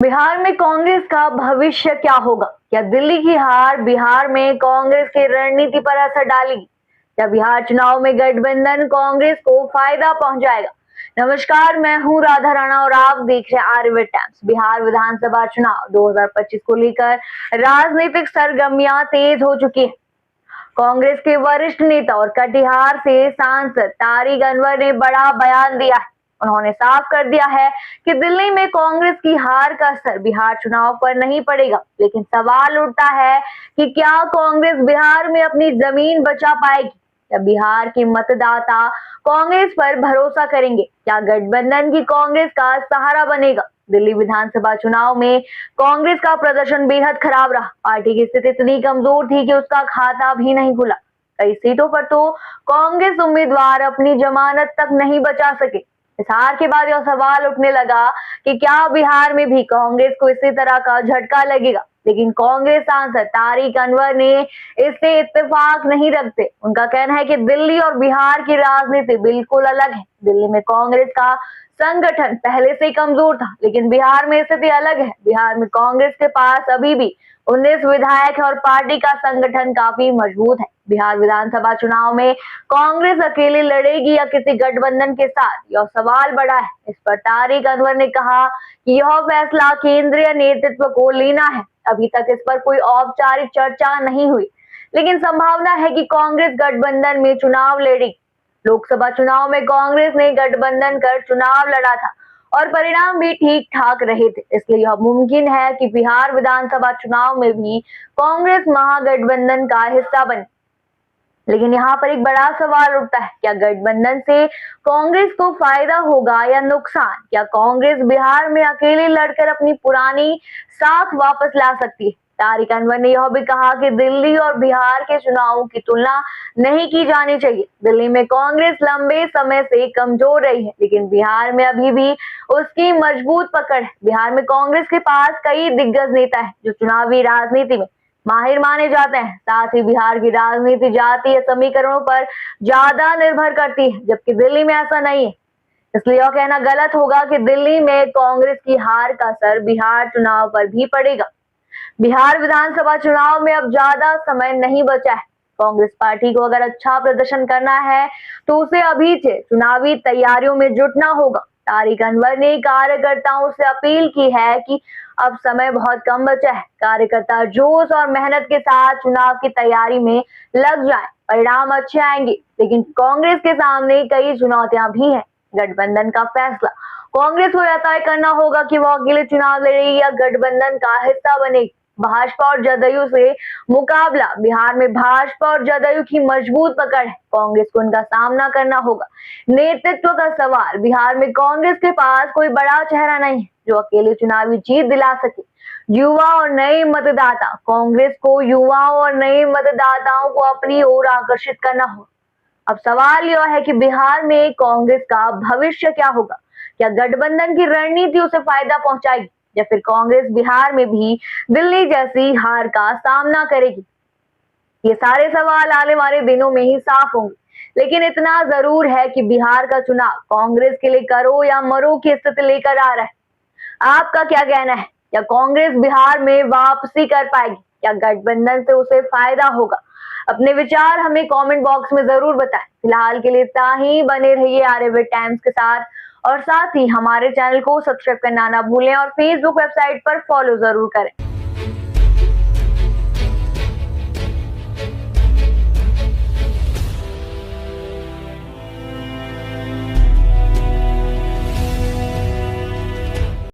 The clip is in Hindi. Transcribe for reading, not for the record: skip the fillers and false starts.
बिहार में कांग्रेस का भविष्य क्या होगा? क्या दिल्ली की हार बिहार में कांग्रेस की रणनीति पर असर डालेगी? क्या बिहार चुनाव में गठबंधन कांग्रेस को फायदा पहुंचाएगा? नमस्कार, मैं हूं राधा राणा और आप देख रहे हैं आर्यवेद टाइम्स। बिहार विधानसभा चुनाव 2025 को लेकर राजनीतिक सरगर्मियां तेज हो चुकी है। कांग्रेस के वरिष्ठ नेता और कटिहार से सांसद तारिक अनवर ने बड़ा बयान दिया है। उन्होंने साफ कर दिया है कि दिल्ली में कांग्रेस की हार का असर बिहार चुनाव पर नहीं पड़ेगा, लेकिन सवाल उठता है कि क्या कांग्रेस बिहार में अपनी जमीन बचा पाएगी? क्या बिहार के मतदाता कांग्रेस पर भरोसा करेंगे? क्या गठबंधन की कांग्रेस का सहारा बनेगा? दिल्ली विधानसभा चुनाव में कांग्रेस का प्रदर्शन बेहद खराब रहा। पार्टी की स्थिति इतनी कमजोर थी कि उसका खाता भी नहीं खुला। कई सीटों पर तो कांग्रेस उम्मीदवार अपनी जमानत तक नहीं बचा सके। इस हार के बाद यह सवाल उठने लगा कि क्या बिहार में भी कांग्रेस को इसी तरह का झटका लगेगा? लेकिन कांग्रेस सांसद तारिक अनवर ने इससे इत्तेफाक नहीं रखते। उनका कहना है कि दिल्ली और बिहार की राजनीति बिल्कुल अलग है। दिल्ली में कांग्रेस का संगठन पहले से ही कमजोर था, लेकिन बिहार में स्थिति अलग है। बिहार में कांग्रेस के पास अभी भी 19 विधायक है और पार्टी का संगठन काफी मजबूत है। बिहार विधानसभा चुनाव में कांग्रेस अकेले लड़ेगी या किसी गठबंधन के साथ, यह सवाल बड़ा है। इस पर तारिक अनवर ने कहा कि यह फैसला केंद्रीय नेतृत्व को लेना है। अभी तक इस पर कोई औपचारिक चर्चा नहीं हुई, लेकिन संभावना है कि कांग्रेस गठबंधन में चुनाव लड़ेगी। लोकसभा चुनाव में कांग्रेस ने गठबंधन कर चुनाव लड़ा था और परिणाम भी ठीक ठाक रहे थे, इसलिए यह मुमकिन है कि बिहार विधानसभा चुनाव में भी कांग्रेस महागठबंधन का हिस्सा बने। लेकिन यहाँ पर एक बड़ा सवाल उठता है, क्या गठबंधन से कांग्रेस को फायदा होगा या नुकसान? क्या कांग्रेस बिहार में अकेले लड़कर अपनी पुरानी साख वापस ला सकती है? तारिक अनवर ने यह भी कहा कि दिल्ली और बिहार के चुनावों की तुलना नहीं की जानी चाहिए। दिल्ली में कांग्रेस लंबे समय से कमजोर रही है, लेकिन बिहार में अभी भी उसकी मजबूत पकड़ है। बिहार में कांग्रेस के पास कई दिग्गज नेता है जो चुनावी राजनीति में माहिर माने जाते हैं। साथ ही बिहार की राजनीति जातीय समीकरणों पर ज्यादा निर्भर करती है, जबकि दिल्ली में ऐसा नहीं है। इसलिए यह कहना गलत होगा कि दिल्ली में कांग्रेस की हार का असर बिहार चुनाव पर भी पड़ेगा। बिहार विधानसभा चुनाव में अब ज्यादा समय नहीं बचा है। कांग्रेस पार्टी को अगर अच्छा प्रदर्शन करना है तो उसे अभी से चुनावी तैयारियों में जुटना होगा। तारिक अनवर ने कार्यकर्ताओं से अपील की है कि अब समय बहुत कम बचा है। कार्यकर्ता जोश और मेहनत के साथ चुनाव की तैयारी में लग जाएं, परिणाम अच्छे आएंगे। लेकिन कांग्रेस के सामने कई चुनौतियां भी हैं। गठबंधन का फैसला कांग्रेस को यह तय करना होगा कि वह अकेले चुनाव लड़ेगी या गठबंधन का हिस्सा बनेगी। भाजपा और जदयू से मुकाबला। बिहार में भाजपा और जदयू की मजबूत पकड़ है। कांग्रेस को इनका सामना करना होगा। नेतृत्व का सवाल। बिहार में कांग्रेस के पास कोई बड़ा चेहरा नहीं है जो अकेले चुनावी जीत दिला सके। युवा और नए मतदाता। कांग्रेस को युवाओं और नए मतदाताओं को अपनी ओर आकर्षित करना होगा। अब सवाल यह है कि बिहार में कांग्रेस का भविष्य क्या होगा? क्या गठबंधन की रणनीति उसे फायदा पहुंचाएगी या फिर कांग्रेस बिहार में भी दिल्ली जैसी हार का सामना करेगी? ये सारे सवाल आने वाले दिनों में ही साफ होंगे, लेकिन इतना जरूर है कि बिहार का चुनाव कांग्रेस के लिए करो या मरो की स्थिति लेकर आ रहा है। आपका क्या कहना है? क्या कांग्रेस बिहार में वापसी कर पाएगी? क्या गठबंधन से उसे फायदा होगा? अपने विचार हमें कमेंट बॉक्स में जरूर बताएं। फिलहाल के लिए इतना ही। बने रहिए आर्यवेद टाइम्स के साथ और साथ ही हमारे चैनल को सब्सक्राइब करना ना भूलें और फेसबुक वेबसाइट पर फॉलो जरूर करें।